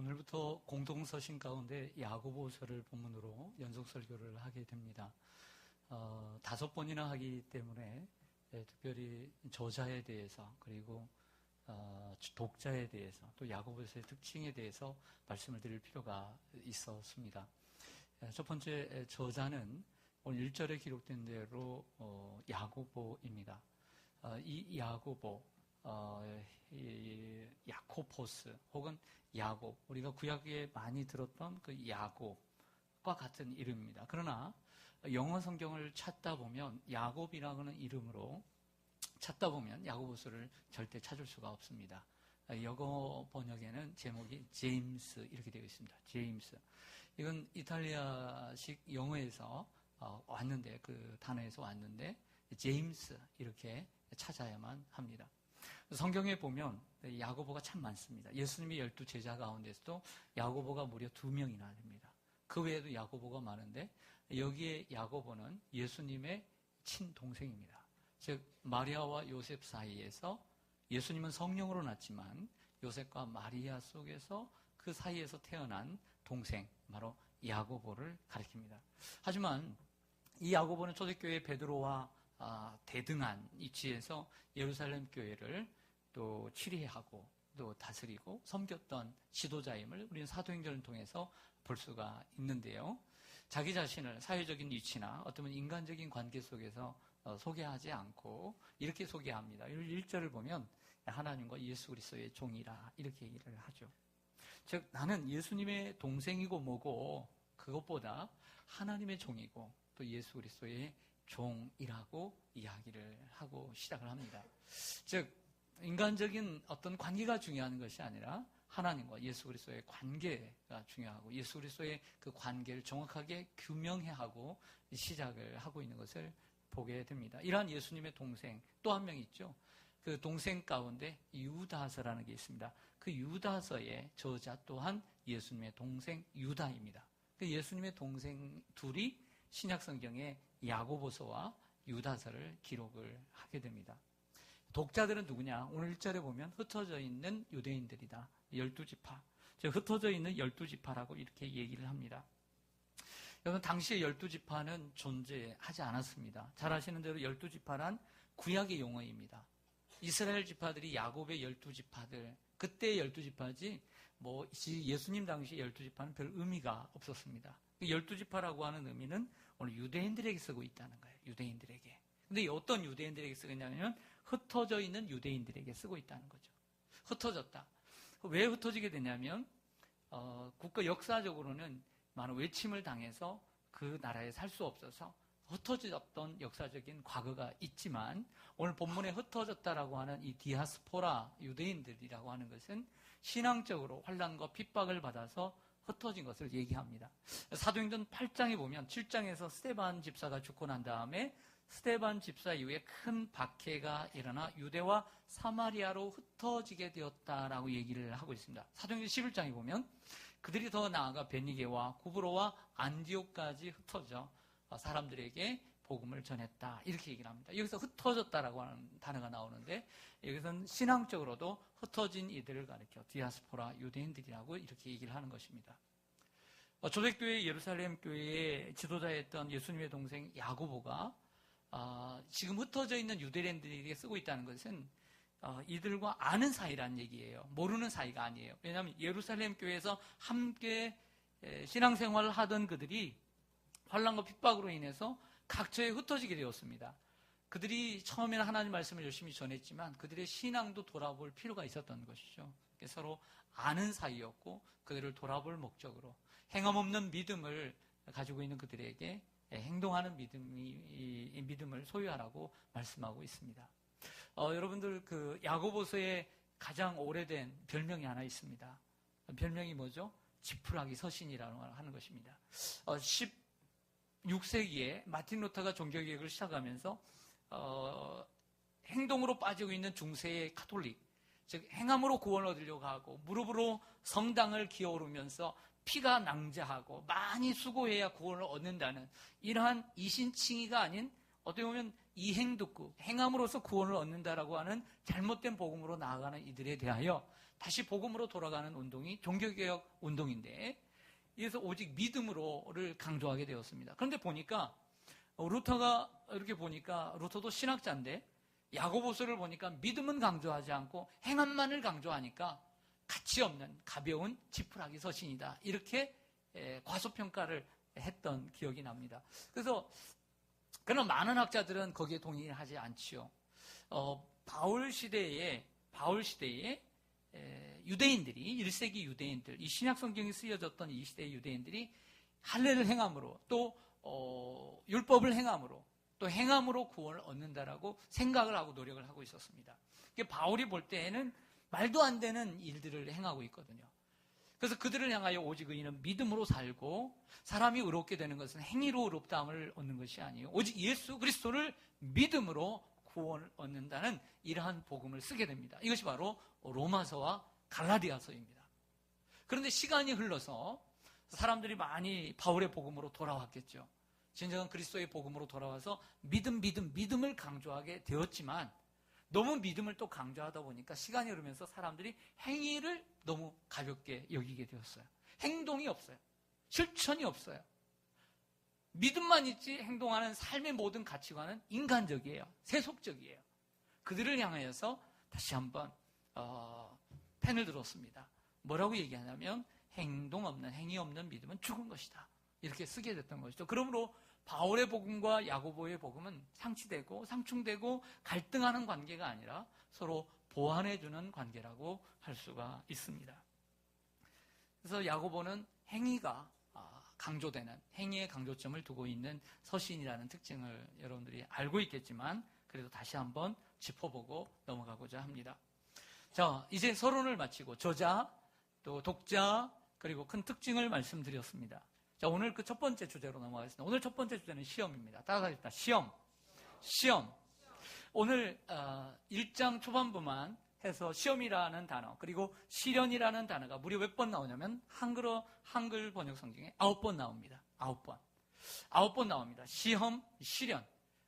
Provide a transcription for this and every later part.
오늘부터 공동서신 가운데 야고보서를 본문으로 연속 설교를 하게 됩니다. 5번이나 하기 때문에 특별히 저자에 대해서 그리고 독자에 대해서 또 야고보서의 특징에 대해서 말씀을 드릴 필요가 있었습니다. 첫 번째 저자는 오늘 1절에 기록된 대로 야고보입니다. 이 야고보, 야코포스 혹은 야곱, 우리가 구약에 많이 들었던 그 야곱과 같은 이름입니다. 그러나 영어 성경을 찾다 보면 야곱이라고 하는 이름으로 찾다 보면 야고보서를 절대 찾을 수가 없습니다. 영어 번역에는 제목이 제임스 이렇게 되어 있습니다. 제임스. 이건 이탈리아식 영어에서 왔는데, 그 단어에서 왔는데 제임스 이렇게 찾아야만 합니다. 성경에 보면 야고보가 참 많습니다. 예수님의 12제자 가운데서도 야고보가 무려 2명이나 됩니다. 그 외에도 야고보가 많은데 여기에 야고보는 예수님의 친동생입니다. 즉 마리아와 요셉 사이에서, 예수님은 성령으로 낳지만 요셉과 마리아 속에서 그 사이에서 태어난 동생, 바로 야고보를 가리킵니다. 하지만 이 야고보는 초대교회 베드로와 대등한 위치에서 예루살렘 교회를 또 치리하고 또 다스리고 섬겼던 지도자임을 우리는 사도행전을 통해서 볼 수가 있는데요. 자기 자신을 사회적인 위치나 어떤 인간적인 관계 속에서 소개하지 않고 이렇게 소개합니다. 1절을 보면 하나님과 예수 그리스도의 종이라 이렇게 얘기를 하죠. 즉 나는 예수님의 동생이고 뭐고 그것보다 하나님의 종이고 또 예수 그리스도의 종이라고 이야기를 하고 시작을 합니다. 즉 인간적인 어떤 관계가 중요한 것이 아니라 하나님과 예수 그리스도의 관계가 중요하고 예수 그리스도의 그 관계를 정확하게 규명해야 하고 시작을 하고 있는 것을 보게 됩니다. 이러한 예수님의 동생 또 한 명 있죠. 그 동생 가운데 유다서라는 게 있습니다. 그 유다서의 저자 또한 예수님의 동생 유다입니다. 그 예수님의 동생 둘이 신약성경에 야고보서와 유다서를 기록을 하게 됩니다. 독자들은 누구냐? 오늘 1절에 보면 흩어져 있는 유대인들이다. 12지파. 즉 흩어져 있는 12지파라고 이렇게 얘기를 합니다. 여러분 당시에 12지파는 존재하지 않았습니다. 잘 아시는 대로 12지파란 구약의 용어입니다. 이스라엘 지파들이 야곱의 12지파들, 그때의 12지파지 뭐 예수님 당시 12지파는 별 의미가 없었습니다. 12지파라고 하는 의미는 오늘 유대인들에게 쓰고 있다는 거예요. 유대인들에게. 근데 어떤 유대인들에게 쓰겠냐면 흩어져 있는 유대인들에게 쓰고 있다는 거죠. 흩어졌다. 왜 흩어지게 되냐면 국가 역사적으로는 많은 외침을 당해서 그 나라에 살 수 없어서 흩어졌던 역사적인 과거가 있지만 오늘 본문에 흩어졌다라고 하는 이 디아스포라 유대인들이라고 하는 것은 신앙적으로 환난과 핍박을 받아서 흩어진 것을 얘기합니다. 사도행전 8장에 보면 7장에서 스데반 집사가 죽고 난 다음에 스데반 집사 이후에 큰 박해가 일어나 유대와 사마리아로 흩어지게 되었다라고 얘기를 하고 있습니다. 사도행전 11장에 보면 그들이 더 나아가 베니게와 구브로와 안디옥까지 흩어져 사람들에게 복음을 전했다 이렇게 얘기를 합니다. 여기서 흩어졌다라고 하는 단어가 나오는데 여기서는 신앙적으로도 흩어진 이들을 가리켜 디아스포라 유대인들이라고 이렇게 얘기를 하는 것입니다. 초대교회 예루살렘 교회의 지도자였던 예수님의 동생 야고보가 지금 흩어져 있는 유대인들에게 쓰고 있다는 것은 이들과 아는 사이란 얘기예요. 모르는 사이가 아니에요. 왜냐하면 예루살렘 교회에서 함께 신앙생활을 하던 그들이 환난과 핍박으로 인해서 각처에 흩어지게 되었습니다. 그들이 처음에는 하나님 말씀을 열심히 전했지만 그들의 신앙도 돌아볼 필요가 있었던 것이죠. 서로 아는 사이였고 그들을 돌아볼 목적으로 행함 없는 믿음을 가지고 있는 그들에게 행동하는 믿음을 소유하라고 말씀하고 있습니다. 여러분들 그 야고보서에 가장 오래된 별명이 하나 있습니다. 별명이 뭐죠? 지푸라기 서신이라고 하는 것입니다. 16세기에 마틴 루터가 종교개혁을 시작하면서 행동으로 빠지고 있는 중세의 카톨릭, 즉 행함으로 구원을 얻으려고 하고 무릎으로 성당을 기어오르면서 피가 낭자하고 많이 수고해야 구원을 얻는다는 이러한 이신칭의가 아닌 어떻게 보면 이행덕구, 행함으로써 구원을 얻는다라고 하는 잘못된 복음으로 나아가는 이들에 대하여 다시 복음으로 돌아가는 운동이 종교개혁 운동인데, 이래서 오직 믿음으로를 강조하게 되었습니다. 그런데 보니까 루터가 이렇게 보니까 루터도 신학자인데 야고보서를 보니까 믿음은 강조하지 않고 행함만을 강조하니까 가치 없는 가벼운 지푸라기 서신이다. 이렇게 과소평가를 했던 기억이 납니다. 그래서 그러나 많은 학자들은 거기에 동의하지 않지요. 바울 시대에 유대인들이 1세기 유대인들, 이 신약 성경이 쓰여졌던 이 시대의 유대인들이 할례를 행함으로 또 율법을 행함으로 또 행함으로 구원을 얻는다라고 생각을 하고 노력을 하고 있었습니다. 바울이 볼 때에는 말도 안 되는 일들을 행하고 있거든요. 그래서 그들을 향하여 오직 의인은 믿음으로 살고 사람이 의롭게 되는 것은 행위로 의롭다함을 얻는 것이 아니에요. 오직 예수 그리스도를 믿음으로 구원을 얻는다는 이러한 복음을 쓰게 됩니다. 이것이 바로 로마서와 갈라디아서입니다. 그런데 시간이 흘러서 사람들이 많이 바울의 복음으로 돌아왔겠죠. 진정한 그리스도의 복음으로 돌아와서 믿음을 강조하게 되었지만 너무 믿음을 또 강조하다 보니까 시간이 흐르면서 사람들이 행위를 너무 가볍게 여기게 되었어요. 행동이 없어요. 실천이 없어요. 믿음만 있지 행동하는 삶의 모든 가치관은 인간적이에요. 세속적이에요. 그들을 향하여서 다시 한번 펜을 들었습니다. 뭐라고 얘기하냐면 행위 없는 믿음은 죽은 것이다. 이렇게 쓰게 됐던 것이죠. 그러므로 바울의 복음과 야고보의 복음은 상치되고 상충되고 갈등하는 관계가 아니라 서로 보완해주는 관계라고 할 수가 있습니다. 그래서 야고보는 행위가 강조되는, 행위의 강조점을 두고 있는 서신이라는 특징을 여러분들이 알고 있겠지만 그래도 다시 한번 짚어보고 넘어가고자 합니다. 자, 이제 서론을 마치고 저자, 또 독자, 그리고 큰 특징을 말씀드렸습니다. 자, 오늘 그 첫 번째 주제로 넘어가겠습니다. 오늘 첫 번째 주제는 시험입니다. 따라가겠습니다. 시험. 오늘 1장 초반부만 해서 시험이라는 단어, 그리고 시련이라는 단어가 무려 몇 번 나오냐면 한글 번역 성경에 9번 나옵니다. 9번 나옵니다. 시험, 시련.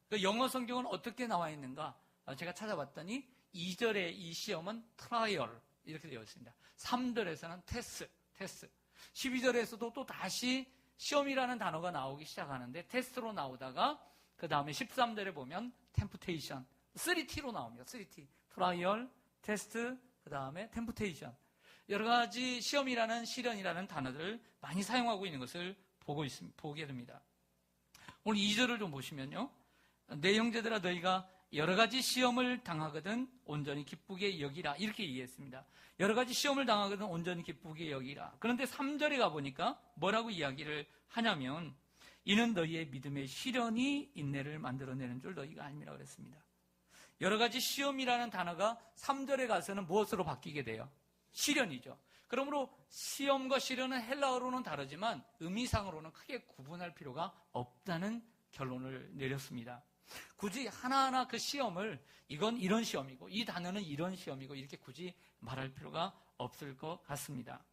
그 영어 성경은 어떻게 나와 있는가? 제가 찾아봤더니 2절에 이 시험은 트라이얼 이렇게 되어 있습니다. 3절에서는 테스트. 12절에서도 또 다시 시험이라는 단어가 나오기 시작하는데 테스트로 나오다가 그 다음에 13절에 보면 템프테이션, 3T로 나옵니다. 3T. 트라이얼, 테스트, 그 다음에 템프테이션. 여러 가지 시험이라는 시련이라는 단어들을 많이 사용하고 있는 것을 보게 됩니다. 오늘 2절을 좀 보시면요. 내 형제들아 너희가 여러 가지 시험을 당하거든 온전히 기쁘게 여기라. 이렇게 이해했습니다. 여러 가지 시험을 당하거든 온전히 기쁘게 여기라. 그런데 3절에 가보니까 뭐라고 이야기를 하냐면 이는 너희의 믿음의 시련이 인내를 만들어내는 줄 너희가 알미라 그랬습니다. 여러 가지 시험이라는 단어가 3절에 가서는 무엇으로 바뀌게 돼요? 시련이죠. 그러므로 시험과 시련은 헬라어로는 다르지만 의미상으로는 크게 구분할 필요가 없다는 결론을 내렸습니다. 굳이 하나하나 그 시험을 이건 이런 시험이고 이 단어는 이런 시험이고 이렇게 굳이 말할 필요가 없을 것 같습니다.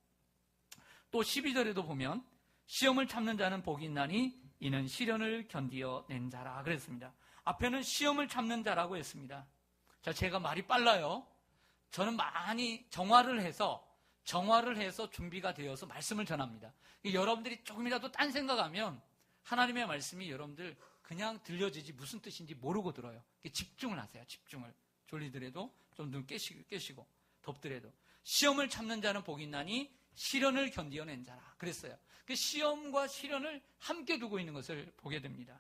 또 12절에도 보면 시험을 참는 자는 복이 있나니 이는 시련을 견디어 낸 자라 그랬습니다. 앞에는 시험을 참는 자라고 했습니다. 자, 제가 말이 빨라요. 저는 많이 정화를 해서 준비가 되어서 말씀을 전합니다. 여러분들이 조금이라도 딴 생각하면 하나님의 말씀이 여러분들 그냥 들려지지 무슨 뜻인지 모르고 들어요. 집중을 하세요. 집중을. 졸리더라도 좀 눈 깨시고 덥더라도. 시험을 참는 자는 복이 있나니 시련을 견디어낸 자라 그랬어요. 그 시험과 시련을 함께 두고 있는 것을 보게 됩니다.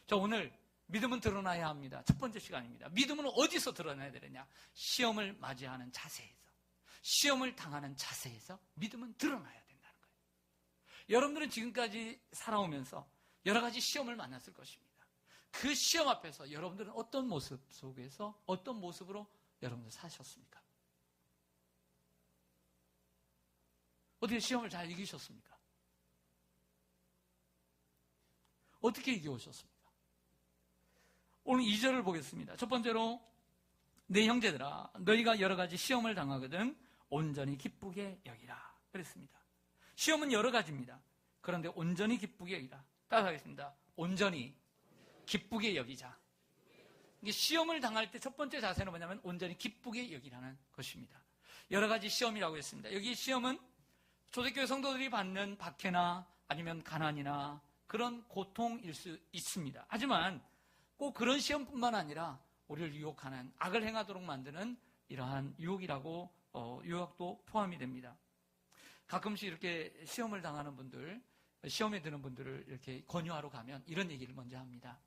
자, 오늘 믿음은 드러나야 합니다. 첫 번째 시간입니다. 믿음은 어디서 드러나야 되느냐? 시험을 맞이하는 자세에서, 시험을 당하는 자세에서 믿음은 드러나야 된다는 거예요. 여러분들은 지금까지 살아오면서 여러 가지 시험을 만났을 것입니다. 그 시험 앞에서 여러분들은 어떤 모습 속에서 어떤 모습으로 여러분들 사셨습니까? 어떻게 시험을 잘 이기셨습니까? 어떻게 이겨오셨습니까? 오늘 2절을 보겠습니다. 첫 번째로 내 형제들아 너희가 여러 가지 시험을 당하거든 온전히 기쁘게 여기라 그랬습니다. 시험은 여러 가지입니다. 그런데 온전히 기쁘게 여기라. 따라하겠습니다. 온전히 기쁘게 여기자. 이게 시험을 당할 때 첫 번째 자세는 뭐냐면 온전히 기쁘게 여기라는 것입니다. 여러 가지 시험이라고 했습니다. 여기 시험은 초대교회 성도들이 받는 박해나 아니면 가난이나 그런 고통일 수 있습니다. 하지만 꼭 그런 시험뿐만 아니라 우리를 유혹하는, 악을 행하도록 만드는 이러한 유혹도 포함이 됩니다. 가끔씩 이렇게 시험을 당하는 분들, 시험에 드는 분들을 이렇게 권유하러 가면 이런 얘기를 먼저 합니다.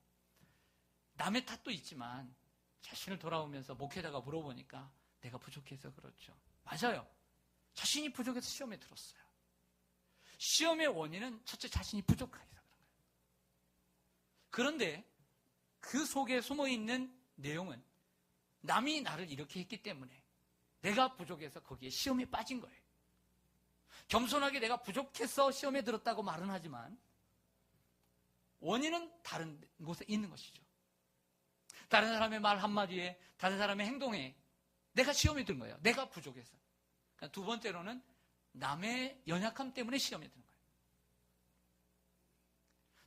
남의 탓도 있지만 자신을 돌아오면서 목회자가 물어보니까 내가 부족해서 그렇죠. 맞아요. 자신이 부족해서 시험에 들었어요. 시험의 원인은 첫째 자신이 부족해서 그런 거예요. 그런데 그 속에 숨어있는 내용은 남이 나를 이렇게 했기 때문에 내가 부족해서 거기에 시험에 빠진 거예요. 겸손하게 내가 부족해서 시험에 들었다고 말은 하지만 원인은 다른 곳에 있는 것이죠. 다른 사람의 말 한마디에, 다른 사람의 행동에 내가 시험에 든 거예요. 내가 부족해서. 그러니까 두 번째로는 남의 연약함 때문에 시험에 드는 거예요.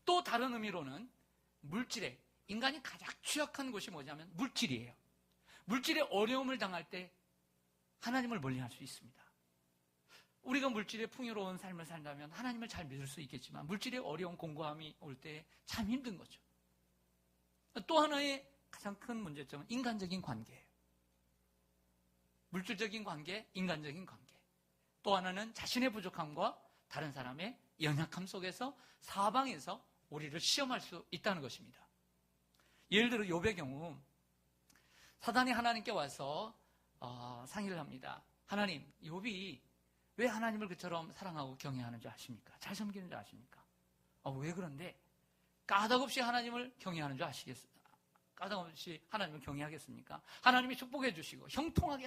또 다른 의미로는 물질에, 인간이 가장 취약한 것이 뭐냐면 물질이에요. 물질에 어려움을 당할 때 하나님을 멀리할 수 있습니다. 우리가 물질에 풍요로운 삶을 산다면 하나님을 잘 믿을 수 있겠지만 물질의 어려운 공고함이 올 때 참 힘든 거죠. 또 하나의 가장 큰 문제점은 인간적인 관계예요. 물질적인 관계, 인간적인 관계. 또 하나는 자신의 부족함과 다른 사람의 연약함 속에서 사방에서 우리를 시험할 수 있다는 것입니다. 예를 들어 욥의 경우 사단이 하나님께 와서 상의를 합니다. 하나님, 욥이 왜 하나님을 그처럼 사랑하고 경외하는 줄 아십니까? 잘 섬기는 줄 아십니까? 왜 그런데 까닭없이 하나님을 경외하는 줄 아시겠어요? 까닭없이 하나님을 경외하겠습니까? 하나님이 축복해 주시고 형통하게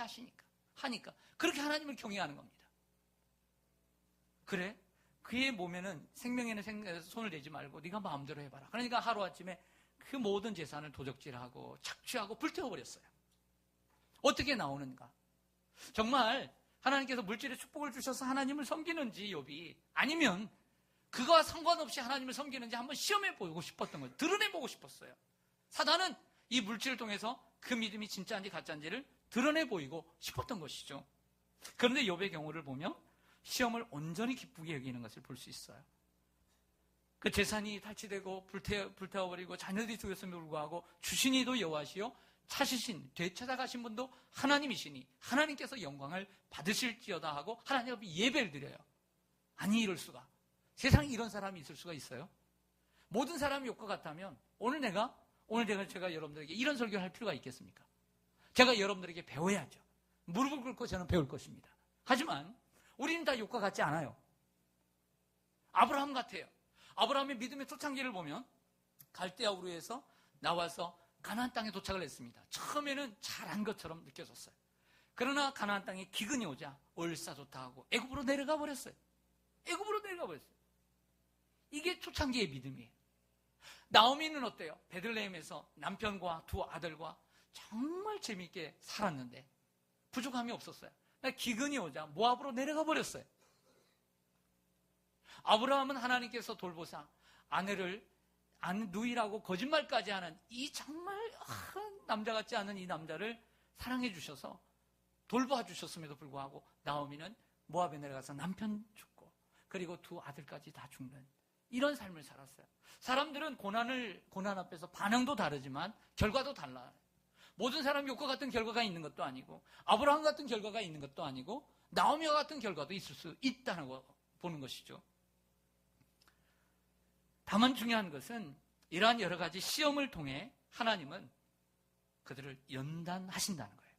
하니까 그렇게 하나님을 경외하는 겁니다. 그래? 그의 몸에는 생명에는 손을 대지 말고 네가 마음대로 해봐라. 그러니까 하루아침에 그 모든 재산을 도적질하고 착취하고 불태워버렸어요. 어떻게 나오는가? 정말 하나님께서 물질의 축복을 주셔서 하나님을 섬기는지 욥이, 아니면 그거와 상관없이 하나님을 섬기는지 한번 시험해 보고 싶었던 거예요. 드러내보고 싶었어요. 사단은 이 물질을 통해서 그 믿음이 진짜인지 가짜인지를 드러내 보이고 싶었던 것이죠. 그런데 욥의 경우를 보면 시험을 온전히 기쁘게 여기는 것을 볼 수 있어요. 그 재산이 탈취되고 불태워버리고 자녀들이 죽였음에도 불구하고 주신이도 여호와시요 찾으신, 되찾아가신 분도 하나님이시니 하나님께서 영광을 받으실지어다 하고 하나님 앞에 예배를 드려요. 아니, 이럴 수가. 세상에 이런 사람이 있을 수가 있어요? 모든 사람이 욥과 같다면 오늘 제가 여러분들에게 이런 설교를 할 필요가 있겠습니까? 제가 여러분들에게 배워야죠. 무릎을 꿇고 저는 배울 것입니다. 하지만 우리는 다 욥과 같지 않아요. 아브라함 같아요. 아브라함의 믿음의 초창기를 보면 갈대아 우르에서 나와서 가나안 땅에 도착을 했습니다. 처음에는 잘한 것처럼 느껴졌어요. 그러나 가나안 땅에 기근이 오자 얼싸좋다 하고 애굽으로 내려가 버렸어요. 이게 초창기의 믿음이에요. 나오미는 어때요? 베들레헴에서 남편과 두 아들과 정말 재미있게 살았는데 부족함이 없었어요. 기근이 오자 모압으로 내려가 버렸어요. 아브라함은 하나님께서 돌보사 누이라고 거짓말까지 하는 이 정말 남자 같지 않은 이 남자를 사랑해 주셔서 돌봐 주셨음에도 불구하고 나오미는 모압에 내려가서 남편 죽고 그리고 두 아들까지 다 죽는 이런 삶을 살았어요. 사람들은 고난 앞에서 반응도 다르지만 결과도 달라요. 모든 사람이 욥과 같은 결과가 있는 것도 아니고 아브라함 같은 결과가 있는 것도 아니고 나오미와 같은 결과도 있을 수 있다는 거 보는 것이죠. 다만 중요한 것은 이러한 여러 가지 시험을 통해 하나님은 그들을 연단하신다는 거예요.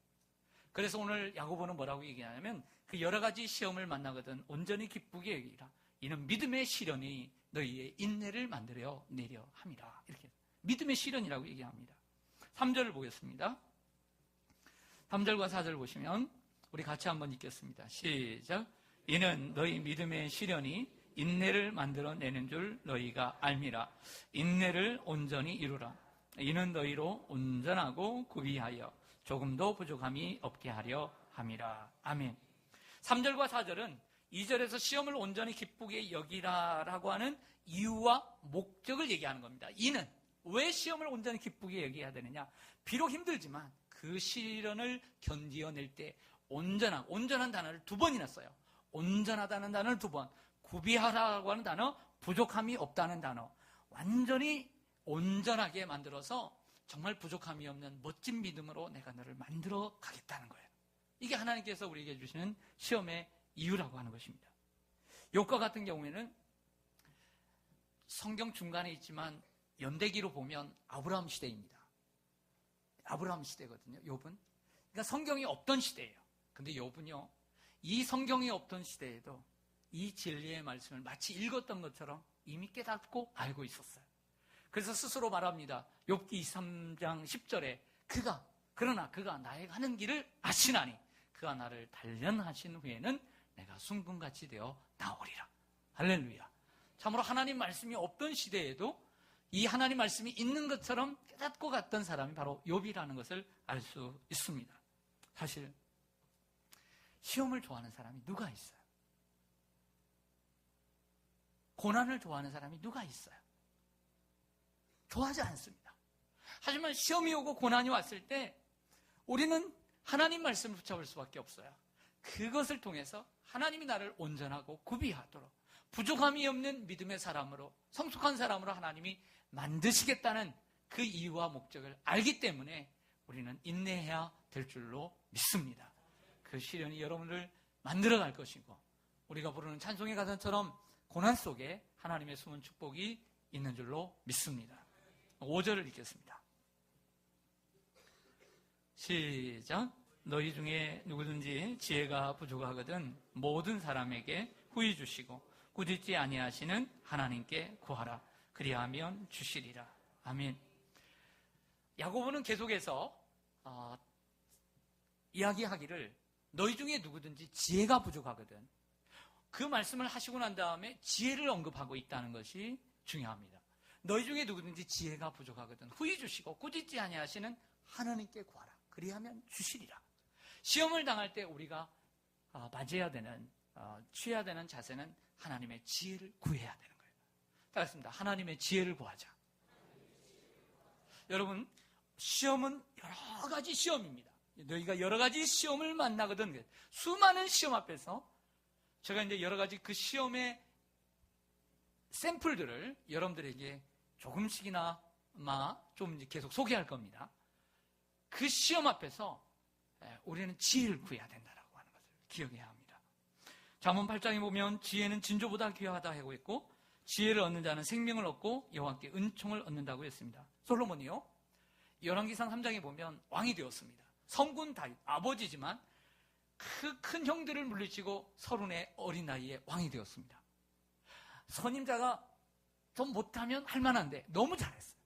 그래서 오늘 야고보는 뭐라고 얘기하냐면 그 여러 가지 시험을 만나거든 온전히 기쁘게 여기라. 이는 믿음의 시련이 너희의 인내를 만들어 내려 함이라. 이렇게 믿음의 시련이라고 얘기합니다. 3절을 보겠습니다. 3절과 4절 보시면 우리 같이 한번 읽겠습니다. 시작. 이는 너희 믿음의 시련이 인내를 만들어내는 줄 너희가 알미라. 인내를 온전히 이루라. 이는 너희로 온전하고 구비하여 조금도 부족함이 없게 하려 함이라. 아멘. 3절과 4절은 2절에서 시험을 온전히 기쁘게 여기라라고 하는 이유와 목적을 얘기하는 겁니다. 이는 왜 시험을 온전히 기쁘게 여겨야 되느냐? 비록 힘들지만 그 시련을 견디어낼 때 온전한 단어를 2번이나 써요. 온전하다는 단어를 2번, 구비하라고 하는 단어, 부족함이 없다는 단어, 완전히 온전하게 만들어서 정말 부족함이 없는 멋진 믿음으로 내가 너를 만들어 가겠다는 거예요. 이게 하나님께서 우리에게 주시는 시험의 이유라고 하는 것입니다. 욥과 같은 경우에는 성경 중간에 있지만 연대기로 보면 아브라함 시대입니다. 아브라함 시대거든요, 욥은. 그러니까 성경이 없던 시대예요. 근데 욥은요, 이 성경이 없던 시대에도 이 진리의 말씀을 마치 읽었던 것처럼 이미 깨닫고 알고 있었어요. 그래서 스스로 말합니다. 욥기 23장 10절에 그러나 그가 나의 가는 길을 아시나니 그가 나를 단련하신 후에는 내가 순금같이 되어 나오리라. 할렐루야. 참으로 하나님 말씀이 없던 시대에도 이 하나님 말씀이 있는 것처럼 깨닫고 갔던 사람이 바로 욥이라는 것을 알 수 있습니다. 사실 시험을 좋아하는 사람이 누가 있어요? 고난을 좋아하는 사람이 누가 있어요? 좋아하지 않습니다. 하지만 시험이 오고 고난이 왔을 때 우리는 하나님 말씀을 붙잡을 수밖에 없어요. 그것을 통해서 하나님이 나를 온전하고 구비하도록 부족함이 없는 믿음의 사람으로, 성숙한 사람으로 하나님이 만드시겠다는 그 이유와 목적을 알기 때문에 우리는 인내해야 될 줄로 믿습니다. 그 시련이 여러분을 만들어갈 것이고 우리가 부르는 찬송의 가사처럼 고난 속에 하나님의 숨은 축복이 있는 줄로 믿습니다. 5절을 읽겠습니다. 시작. 너희 중에 누구든지 지혜가 부족하거든 모든 사람에게 후히 주시고 꾸짖지 아니하시는 하나님께 구하라. 그리하면 주시리라. 아멘. 야고보는 계속해서 이야기하기를 너희 중에 누구든지 지혜가 부족하거든, 그 말씀을 하시고 난 다음에 지혜를 언급하고 있다는 것이 중요합니다. 너희 중에 누구든지 지혜가 부족하거든 후히 주시고 꾸짖지 아니하시는 하나님께 구하라. 그리하면 주시리라. 시험을 당할 때 우리가 맞이해야 되는, 취해야 되는 자세는 하나님의 지혜를 구해야 되는 거예요. 따라했습니다. 하나님의 지혜를 구하자. 여러분, 시험은 여러 가지 시험입니다. 너희가 여러 가지 시험을 만나거든. 수많은 시험 앞에서 제가 이제 여러 가지 그 시험의 샘플들을 여러분들에게 조금씩이나마 좀 이제 계속 소개할 겁니다. 그 시험 앞에서 우리는 지혜를 구해야 된다라고 하는 것을 기억해야 합니다. 잠언 8장에 보면 지혜는 진조보다 귀하다 하고 있고 지혜를 얻는 자는 생명을 얻고 여호와께 은총을 얻는다고 했습니다. 솔로몬이요, 열왕기상 3장에 보면 왕이 되었습니다. 성군 다윗, 아버지지만 그 큰 형들을 물리치고 30의 어린 나이에 왕이 되었습니다. 선임자가 좀 못하면 할만한데 너무 잘했어요.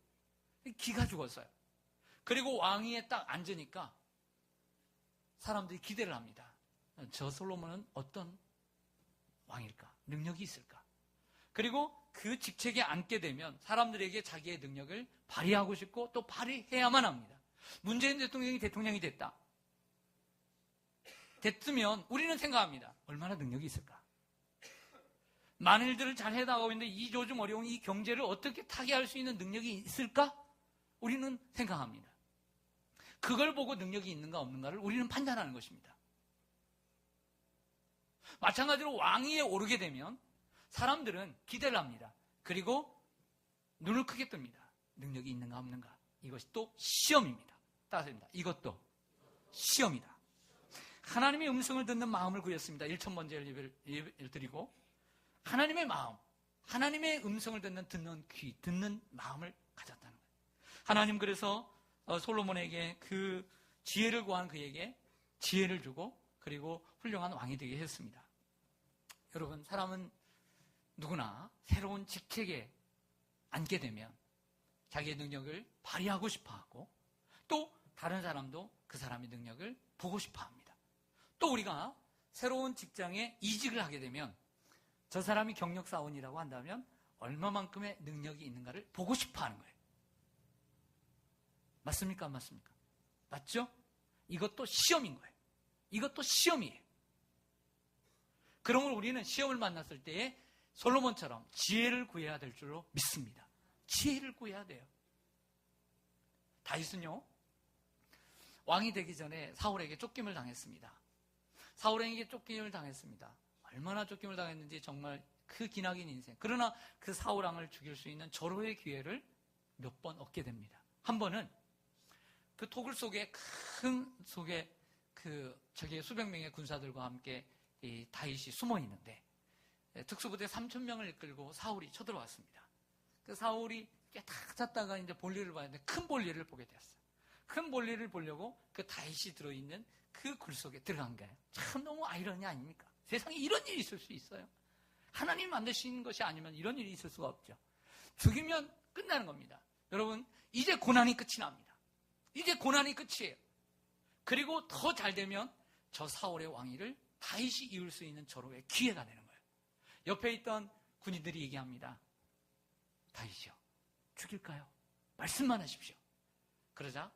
기가 죽었어요. 그리고 왕위에 딱 앉으니까 사람들이 기대를 합니다. 저 솔로몬은 어떤 왕일까? 능력이 있을까? 그리고 그 직책에 앉게 되면 사람들에게 자기의 능력을 발휘하고 싶고 또 발휘해야만 합니다. 문재인 대통령이 대통령이 됐으면 우리는 생각합니다. 얼마나 능력이 있을까? 많은 일들을 잘 해나가고 있는데 이 요즘 어려운 이 경제를 어떻게 타개할 수 있는 능력이 있을까? 우리는 생각합니다. 그걸 보고 능력이 있는가 없는가를 우리는 판단하는 것입니다. 마찬가지로 왕위에 오르게 되면 사람들은 기대를 합니다. 그리고 눈을 크게 뜹니다. 능력이 있는가 없는가. 이것이 또 시험입니다. 따라서입니다. 이것도 시험이다. 하나님의 음성을 듣는 마음을 구했습니다. 1,000번째 예배를 드리고 하나님의 마음, 하나님의 음성을 듣는 귀, 듣는 마음을 가졌다는 거예요. 하나님 그래서 솔로몬에게 그 지혜를 구한 그에게 지혜를 주고 그리고 훌륭한 왕이 되게 했습니다. 여러분, 사람은 누구나 새로운 직책에 앉게 되면 자기의 능력을 발휘하고 싶어하고 또 다른 사람도 그 사람의 능력을 보고 싶어합니다. 또 우리가 새로운 직장에 이직을 하게 되면 저 사람이 경력사원이라고 한다면 얼마만큼의 능력이 있는가를 보고 싶어하는 거예요. 맞습니까? 안 맞습니까? 맞죠? 이것도 시험인 거예요. 이것도 시험이에요. 그러므로 우리는 시험을 만났을 때에 솔로몬처럼 지혜를 구해야 될 줄로 믿습니다. 지혜를 구해야 돼요. 다윗은요, 왕이 되기 전에 사울에게 쫓김을 당했습니다. 사울에게 쫓김을 당했습니다. 얼마나 쫓김을 당했는지 정말 그 기나긴 인생. 그러나 그 사울왕을 죽일 수 있는 절호의 기회를 몇 번 얻게 됩니다. 한 번은 그 토굴 속에 큰 속에 저기 수백 명의 군사들과 함께 이 다윗이 숨어 있는데 특수부대 3,000명을 이끌고 사울이 쳐들어왔습니다. 그 사울이 딱 잤다가 이제 볼일을 봤는데 큰 볼일을 보게 되었어요. 큰 볼일을 보려고 그 다윗이 들어있는 그 굴 속에 들어간 거예요. 참 너무 아이러니 아닙니까? 세상에 이런 일이 있을 수 있어요. 하나님 만드신 것이 아니면 이런 일이 있을 수가 없죠. 죽이면 끝나는 겁니다. 여러분, 이제 고난이 끝이 납니다. 이제 고난이 끝이에요. 그리고 더 잘 되면 저 사울의 왕위를 다윗이 이을 수 있는 절호의 기회가 되는 거예요. 옆에 있던 군인들이 얘기합니다. 다윗이요, 죽일까요? 말씀만 하십시오. 그러자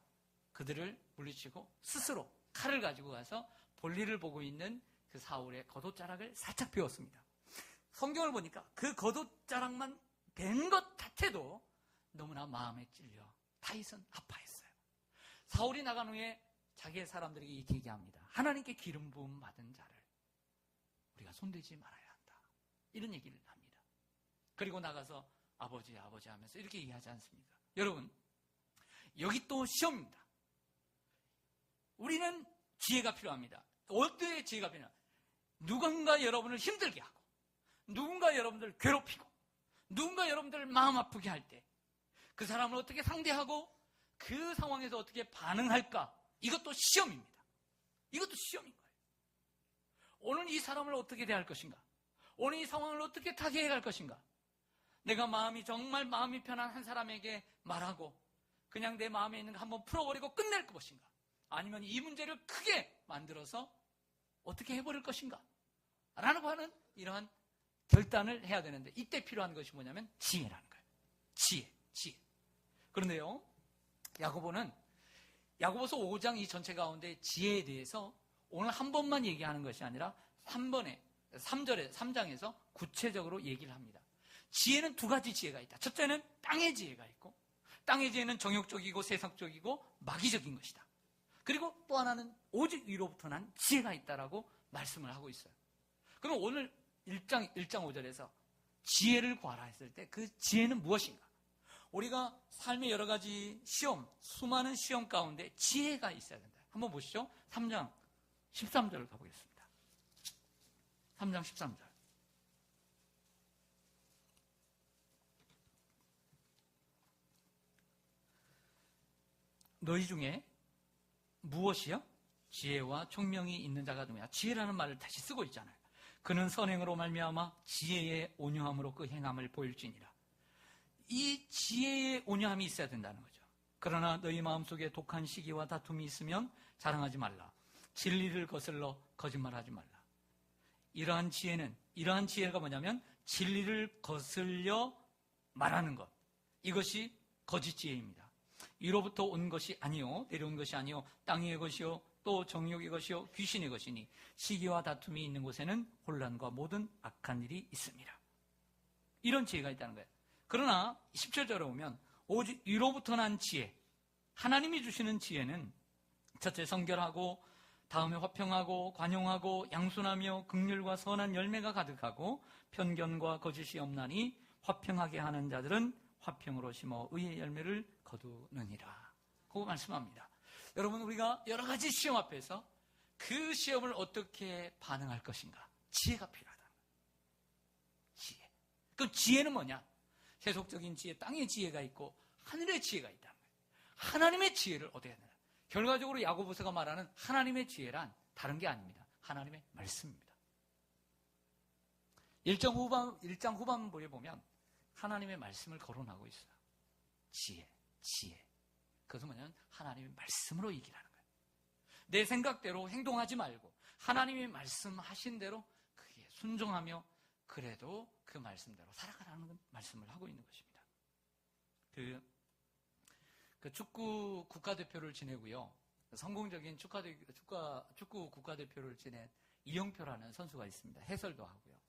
그들을 물리치고 스스로 칼을 가지고 가서 볼일을 보고 있는 그 사울의 겉옷자락을 살짝 베었습니다. 성경을 보니까 그 겉옷자락만 벤 것 자체도 너무나 마음에 찔려 다윗은 아파했어요. 사울이 나간 후에 자기의 사람들에게 이렇게 얘기합니다. 하나님께 기름 부음 받은 자를 우리가 손대지 말아야 한다. 이런 얘기를 합니다. 그리고 나가서 아버지 하면서 이렇게 얘기하지 않습니까? 여러분, 여기 또 시험입니다. 우리는 지혜가 필요합니다. 어떤 지혜가 필요합니다. 누군가 여러분을 힘들게 하고, 누군가 여러분들 괴롭히고, 누군가 여러분들 마음 아프게 할 때 그 사람을 어떻게 상대하고 그 상황에서 어떻게 반응할까? 이것도 시험입니다. 이것도 시험인 거예요. 오늘 이 사람을 어떻게 대할 것인가? 오늘 이 상황을 어떻게 타개해 갈 것인가? 내가 정말 마음이 편한 한 사람에게 말하고 그냥 내 마음에 있는 거 한번 풀어버리고 끝낼 것인가? 아니면 이 문제를 크게 만들어서 어떻게 해버릴 것인가? 라고 하는 이러한 결단을 해야 되는데 이때 필요한 것이 뭐냐면 지혜라는 거예요. 지혜. 그런데요, 야고보서 5장 이 전체 가운데 지혜에 대해서 오늘 한 번만 얘기하는 것이 아니라 3장에서 구체적으로 얘기를 합니다. 지혜는 두 가지 지혜가 있다. 첫째는 땅의 지혜가 있고, 땅의 지혜는 정욕적이고 세상적이고 마귀적인 것이다. 그리고 또 하나는 오직 위로부터 난 지혜가 있다라고 말씀을 하고 있어요. 그럼 오늘 1장 5절에서 지혜를 구하라 했을 때 그 지혜는 무엇인가? 우리가 삶의 여러 가지 시험, 수많은 시험 가운데 지혜가 있어야 된다. 한번 보시죠. 3장 13절을 가보겠습니다. 3장 13절. 너희 중에 무엇이요? 지혜와 총명이 있는 자가 누구냐? 지혜라는 말을 다시 쓰고 있잖아요. 그는 선행으로 말미암아 지혜의 온유함으로 그 행함을 보일지니라. 이 지혜의 온유함이 있어야 된다는 거죠. 그러나 너희 마음속에 독한 시기와 다툼이 있으면 자랑하지 말라. 진리를 거슬러 거짓말하지 말라. 이러한 지혜가 뭐냐면 진리를 거슬려 말하는 것. 이것이 거짓 지혜입니다. 위로부터 온 것이 아니요, 내려온 것이 아니요, 땅의 것이요, 또 정욕의 것이요, 귀신의 것이니 시기와 다툼이 있는 곳에는 혼란과 모든 악한 일이 있습니다. 이런 지혜가 있다는 거예요. 그러나 17절에 오면 오직 위로부터 난 지혜, 하나님이 주시는 지혜는 첫째 성결하고, 다음에 화평하고 관용하고 양순하며 긍휼과 선한 열매가 가득하고 편견과 거짓이 없나니 화평하게 하는 자들은 화평으로 심어 의의 열매를 거두느니라. 그거 말씀합니다. 여러분, 우리가 여러 가지 시험 앞에서 그 시험을 어떻게 반응할 것인가? 지혜가 필요하다. 지혜. 그럼 지혜는 뭐냐? 세속적인 지혜, 땅의 지혜가 있고 하늘의 지혜가 있다는 거예요. 하나님의 지혜를 얻어야 되나? 결과적으로 야고보서가 말하는 하나님의 지혜란 다른 게 아닙니다. 하나님의 말씀입니다. 1장 후반부에 보면 하나님의 말씀을 거론하고 있어요. 지혜. 그것은 뭐냐면 하나님의 말씀으로 이기라는 거예요. 내 생각대로 행동하지 말고 하나님의 말씀하신 대로 그게 순종하며 그래도 그 말씀대로 살아가라는 말씀을 하고 있는 것입니다. 그 축구 국가대표를 지내고요. 성공적인 축구 국가대표를 지낸 이영표라는 선수가 있습니다. 해설도 하고요.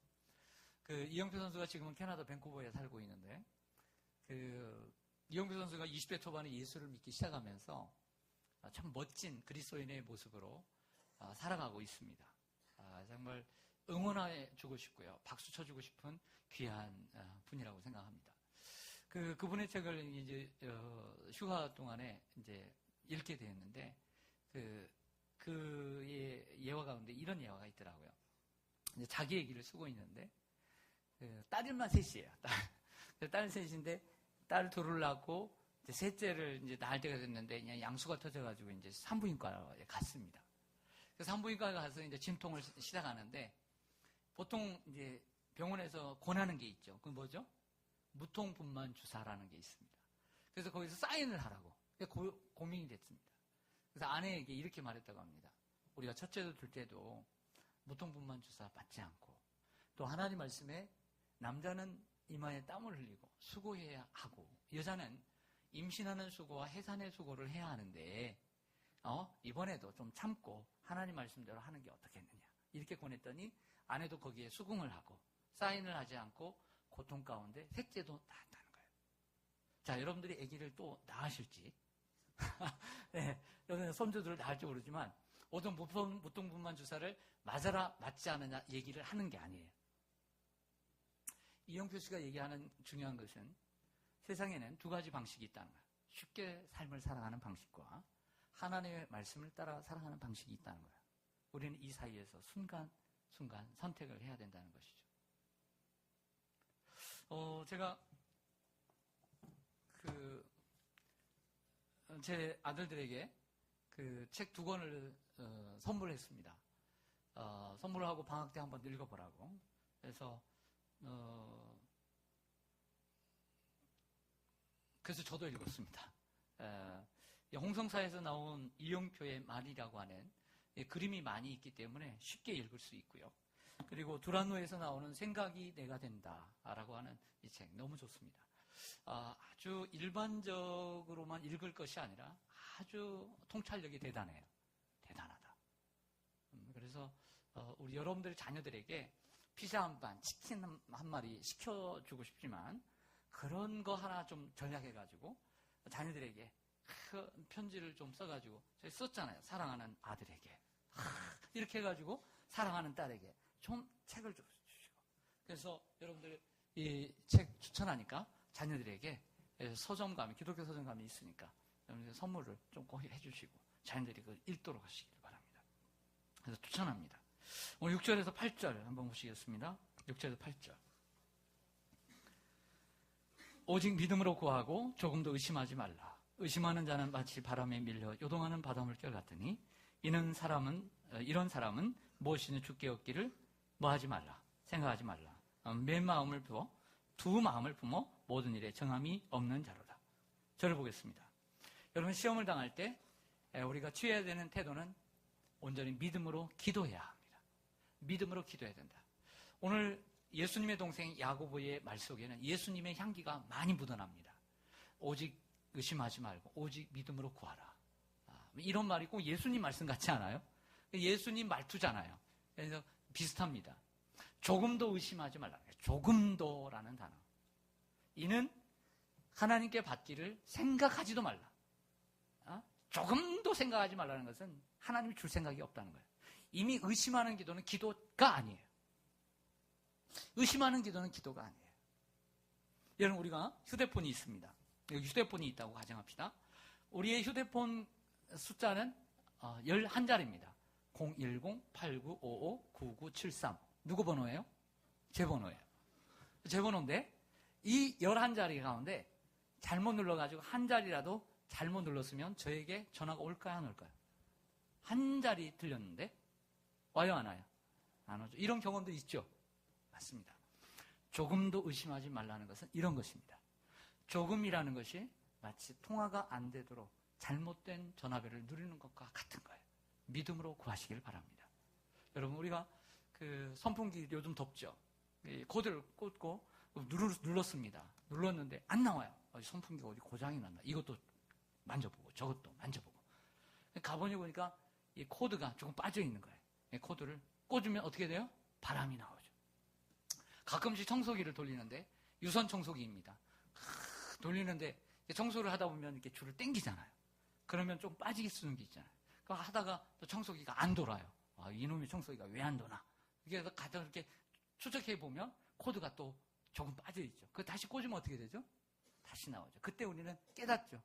그 이영표 선수가 지금은 캐나다 밴쿠버에 살고 있는데, 이영표 선수가 20대 초반에 예수를 믿기 시작하면서 참 멋진 그리스도인의 모습으로 살아가고 있습니다. 정말 응원해주고 싶고요. 박수 쳐주고 싶은 귀한 분이라고 생각합니다. 그분의 책을 이제 휴가 동안에 이제 읽게 되었는데 그의 예화 가운데 이런 예화가 있더라고요. 이제 자기 얘기를 쓰고 있는데 딸만 셋이에요. 딸 셋인데 딸 둘을 낳고 이제 셋째를 이제 낳을 때가 됐는데 그냥 양수가 터져가지고 이제 산부인과에 갔습니다. 그래서 산부인과에 가서 이제 진통을 시작하는데 보통 이제 병원에서 권하는 게 있죠. 그건 뭐죠? 무통분만 주사라는 게 있습니다. 그래서 거기서 사인을 하라고 고민이 됐습니다. 그래서 아내에게 이렇게 말했다고 합니다. 우리가 첫째도 둘째도 무통분만 주사 받지 않고 또 하나님 말씀에 남자는 이마에 땀을 흘리고 수고해야 하고 여자는 임신하는 수고와 해산의 수고를 해야 하는데 이번에도 좀 참고 하나님 말씀대로 하는 게 어떻겠느냐 이렇게 권했더니 아내도 거기에 수긍을 하고 사인을 하지 않고 고통 가운데 셋째도 낳았다는 거예요. 자, 여러분들이 아기를 또 낳으실지 네, 여러분 손주들을 낳을지 모르지만 어떤 무통분만 주사를 맞아라 맞지 않느냐 얘기를 하는 게 아니에요. 이영표 씨가 얘기하는 중요한 것은 세상에는 두 가지 방식이 있다는 거예요. 쉽게 삶을 살아가는 방식과 하나님의 말씀을 따라 살아가는 방식이 있다는 거예요. 우리는 이 사이에서 순간순간 선택을 해야 된다는 것이죠. 제가 제 아들들에게 책 2권을 선물했습니다. 선물을 하고 방학 때 한번 읽어보라고. 그래서 저도 읽었습니다. 홍성사에서 나온 이영표의 말이라고 하는 그림이 많이 있기 때문에 쉽게 읽을 수 있고요. 그리고 두란노에서 나오는 생각이 내가 된다라고 하는 이 책 너무 좋습니다. 아주 일반적으로만 읽을 것이 아니라 아주 통찰력이 대단해요. 대단하다. 그래서 우리 여러분들의 자녀들에게 피자 한 판, 치킨 한 마리 시켜주고 싶지만 그런 거 하나 좀 전략해가지고 자녀들에게 편지를 좀 써가지고 저희 썼잖아요. 사랑하는 아들에게 이렇게 해가지고 사랑하는 딸에게 좀 책을 주시고 그래서 여러분들 이 책 추천하니까 자녀들에게 서점감이 기독교 서점감이 있으니까 여러분들 선물을 좀 꼭 해주시고 자녀들이 그걸 읽도록 하시길 바랍니다. 그래서 추천합니다. 오늘 6절에서 8절 한번 보시겠습니다. 6절에서 8절. 오직 믿음으로 구하고 조금도 의심하지 말라. 의심하는 자는 마치 바람에 밀려 요동하는 바닷물결 같으니 이런 사람은 무엇이든 주께 얻기를 뭐하지 말라. 생각하지 말라. 맨 마음을 부어 두 마음을 품어 모든 일에 정함이 없는 자로다. 저를 보겠습니다. 여러분 시험을 당할 때 우리가 취해야 되는 태도는 온전히 믿음으로 기도해야 합니다. 믿음으로 기도해야 된다. 오늘 예수님의 동생 야고보의 말 속에는 예수님의 향기가 많이 묻어납니다. 오직 의심하지 말고 오직 믿음으로 구하라. 이런 말이 꼭 예수님 말씀 같지 않아요? 예수님 말투잖아요. 그래서 비슷합니다. 조금도 의심하지 말라. 조금도라는 단어. 이는 하나님께 받기를 생각하지도 말라. 조금도 생각하지 말라는 것은 하나님이 줄 생각이 없다는 거예요. 이미 의심하는 기도는 기도가 아니에요. 의심하는 기도는 기도가 아니에요. 여러분 우리가 휴대폰이 있습니다. 여기 휴대폰이 있다고 가정합시다. 우리의 휴대폰 숫자는 11자리입니다. 010-8955-9973 누구 번호예요? 제 번호예요. 제 번호인데 이 11자리 가운데 잘못 눌러가지고 한 자리라도 잘못 눌렀으면 저에게 전화가 올까요? 안 올까요? 한 자리 들렸는데 와요? 안 와요? 안 오죠. 이런 경험도 있죠. 맞습니다. 조금도 의심하지 말라는 것은 이런 것입니다. 조금이라는 것이 마치 통화가 안 되도록 잘못된 전화벨을 누리는 것과 같은 거예요. 믿음으로 구하시길 바랍니다. 여러분 우리가 선풍기 요즘 덥죠. 코드를 꽂고 눌렀습니다. 눌렀는데 안 나와요. 선풍기가 어디 고장이 났나. 이것도 만져보고 저것도 만져보고. 가보니 보니까 이 코드가 조금 빠져 있는 거예요. 코드를 꽂으면 어떻게 돼요? 바람이 나오죠. 가끔씩 청소기를 돌리는데 유선 청소기입니다. 돌리는데 청소를 하다 보면 이렇게 줄을 당기잖아요. 그러면 좀 빠지게 쓰는 게 있잖아요. 하다가 또 청소기가 안 돌아요. 이놈의 청소기가 왜 안 도나? 그래서 가다 이렇게 추적해 보면 코드가 또 조금 빠져 있죠. 그거 다시 꽂으면 어떻게 되죠? 다시 나오죠. 그때 우리는 깨닫죠.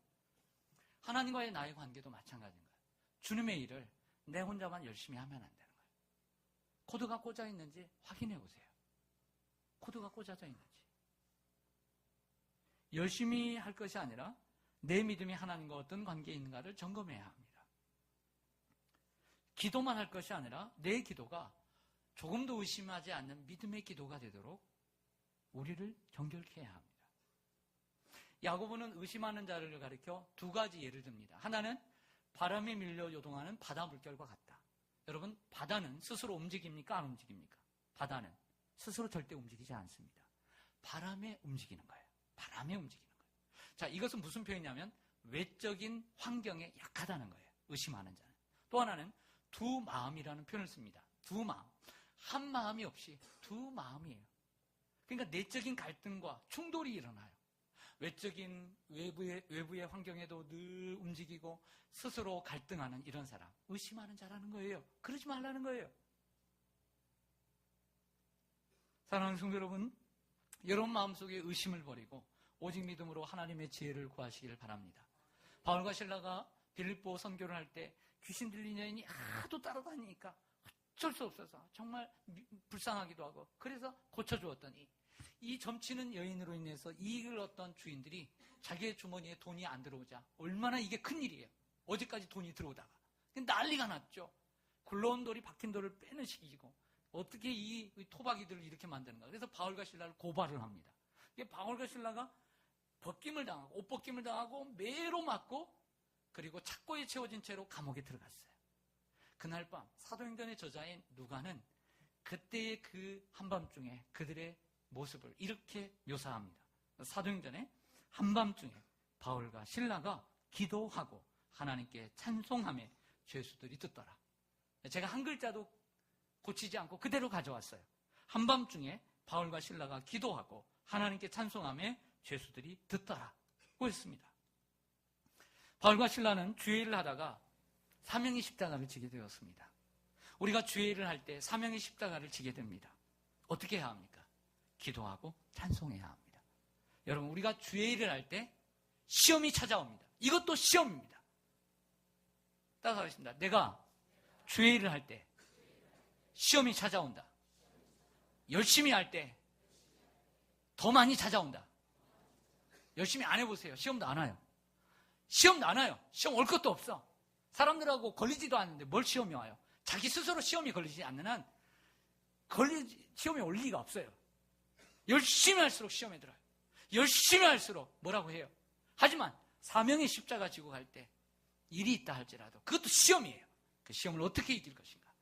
하나님과의 나의 관계도 마찬가지인 거예요. 주님의 일을 내 혼자만 열심히 하면 안 되는 거예요. 코드가 꽂아 있는지 확인해 보세요. 코드가 꽂아져 있는지. 열심히 할 것이 아니라 내 믿음이 하나님과 어떤 관계에 있는가를 점검해야 합니다. 기도만 할 것이 아니라 내 기도가 조금도 의심하지 않는 믿음의 기도가 되도록 우리를 정결케 해야 합니다. 야고보는 의심하는 자를 가리켜 두 가지 예를 듭니다. 하나는 바람에 밀려 요동하는 바다 물결과 같다. 여러분, 바다는 스스로 움직입니까? 안 움직입니까? 바다는 스스로 절대 움직이지 않습니다. 바람에 움직이는 거예요. 바람에 움직이는 거예요. 자, 이것은 무슨 표현이냐면 외적인 환경에 약하다는 거예요. 의심하는 자는. 또 하나는 두 마음이라는 표현을 씁니다. 두 마음. 한 마음이 없이 두 마음이에요. 그러니까 내적인 갈등과 충돌이 일어나요. 외적인 외부의 환경에도 늘 움직이고 스스로 갈등하는 이런 사람, 의심하는 자라는 거예요. 그러지 말라는 거예요. 사랑하는 성도 여러분, 여러분 마음속에 의심을 버리고 오직 믿음으로 하나님의 지혜를 구하시길 바랍니다. 바울과 실라가 빌립보 선교를 할 때 귀신 들린 여인이 하도 따라다니니까 어쩔 수 없어서 정말 불쌍하기도 하고 그래서 고쳐주었더니 이 점치는 여인으로 인해서 이익을 얻던 주인들이 자기의 주머니에 돈이 안 들어오자 얼마나 이게 큰일이에요. 어제까지 돈이 들어오다가 난리가 났죠. 굴러온 돌이 박힌 돌을 빼는 식이고 어떻게 이 토박이들을 이렇게 만드는가. 그래서 바울과 실라를 고발을 합니다. 바울과 실라가 벗김을 당하고 옷 벗김을 당하고 매로 맞고 그리고 착고에 채워진 채로 감옥에 들어갔어요. 그날 밤 사도행전의 저자인 누가는 그때의 그 한밤중에 그들의 모습을 이렇게 묘사합니다. 사도행전에 한밤중에 바울과 실라가 기도하고 하나님께 찬송하며 죄수들이 듣더라. 제가 한 글자도 고치지 않고 그대로 가져왔어요. 한밤중에 바울과 실라가 기도하고 하나님께 찬송하며 죄수들이 듣더라고 했습니다. 바울과 실라는 주의 일을 하다가 사명의 십자가를 지게 되었습니다. 우리가 주의 일을 할 때 사명의 십자가를 지게 됩니다. 어떻게 해야 합니까? 기도하고 찬송해야 합니다. 여러분, 우리가 주의 일을 할 때 시험이 찾아옵니다. 이것도 시험입니다. 따라하겠습니다. 내가 주의 일을 할 때 시험이 찾아온다. 열심히 할 때 더 많이 찾아온다. 열심히 안 해보세요. 시험도 안 와요. 시험도 안 와요. 시험 올 것도 없어. 사람들하고 걸리지도 않는데 뭘 시험이 와요. 자기 스스로 시험이 걸리지 않는 한 시험이 올 리가 없어요. 열심히 할수록 시험에 들어요. 열심히 할수록 뭐라고 해요. 하지만 사명의 십자가 지고 갈 때 일이 있다 할지라도 그것도 시험이에요. 그 시험을 어떻게 이길 것인가.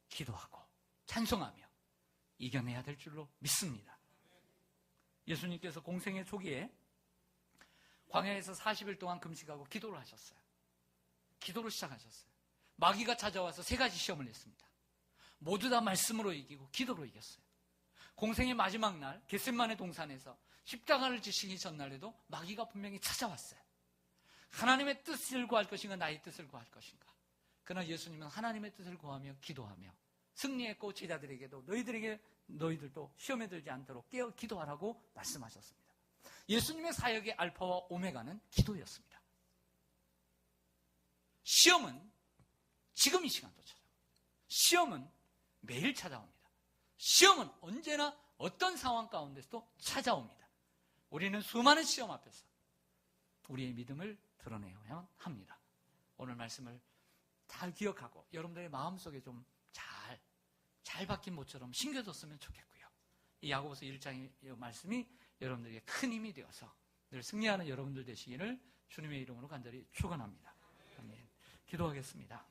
기도하고 찬송하며 이겨내야 될 줄로 믿습니다. 예수님께서 공생의 초기에 광야에서 40일 동안 금식하고 기도를 하셨어요. 기도를 시작하셨어요. 마귀가 찾아와서 세 가지 시험을 냈습니다. 모두 다 말씀으로 이기고 기도로 이겼어요. 공생의 마지막 날 겟세마네 동산에서 십자가를 지시기 전날에도 마귀가 분명히 찾아왔어요. 하나님의 뜻을 구할 것인가 나의 뜻을 구할 것인가. 그러나 예수님은 하나님의 뜻을 구하며 기도하며 승리했고 제자들에게도 너희들도 시험에 들지 않도록 깨어 기도하라고 말씀하셨습니다. 예수님의 사역의 알파와 오메가는 기도였습니다. 시험은 지금 이 시간도 찾아옵니다. 시험은 매일 찾아옵니다. 시험은 언제나 어떤 상황 가운데서도 찾아옵니다. 우리는 수많은 시험 앞에서 우리의 믿음을 드러내야 합니다. 오늘 말씀을 잘 기억하고 여러분들의 마음속에 좀 잘 박힌 모처럼 심겨졌으면 좋겠고요. 이 야고보서 1장의 말씀이 여러분들에게 큰 힘이 되어서 늘 승리하는 여러분들 되시기를 주님의 이름으로 간절히 축원합니다. 아멘. 기도하겠습니다.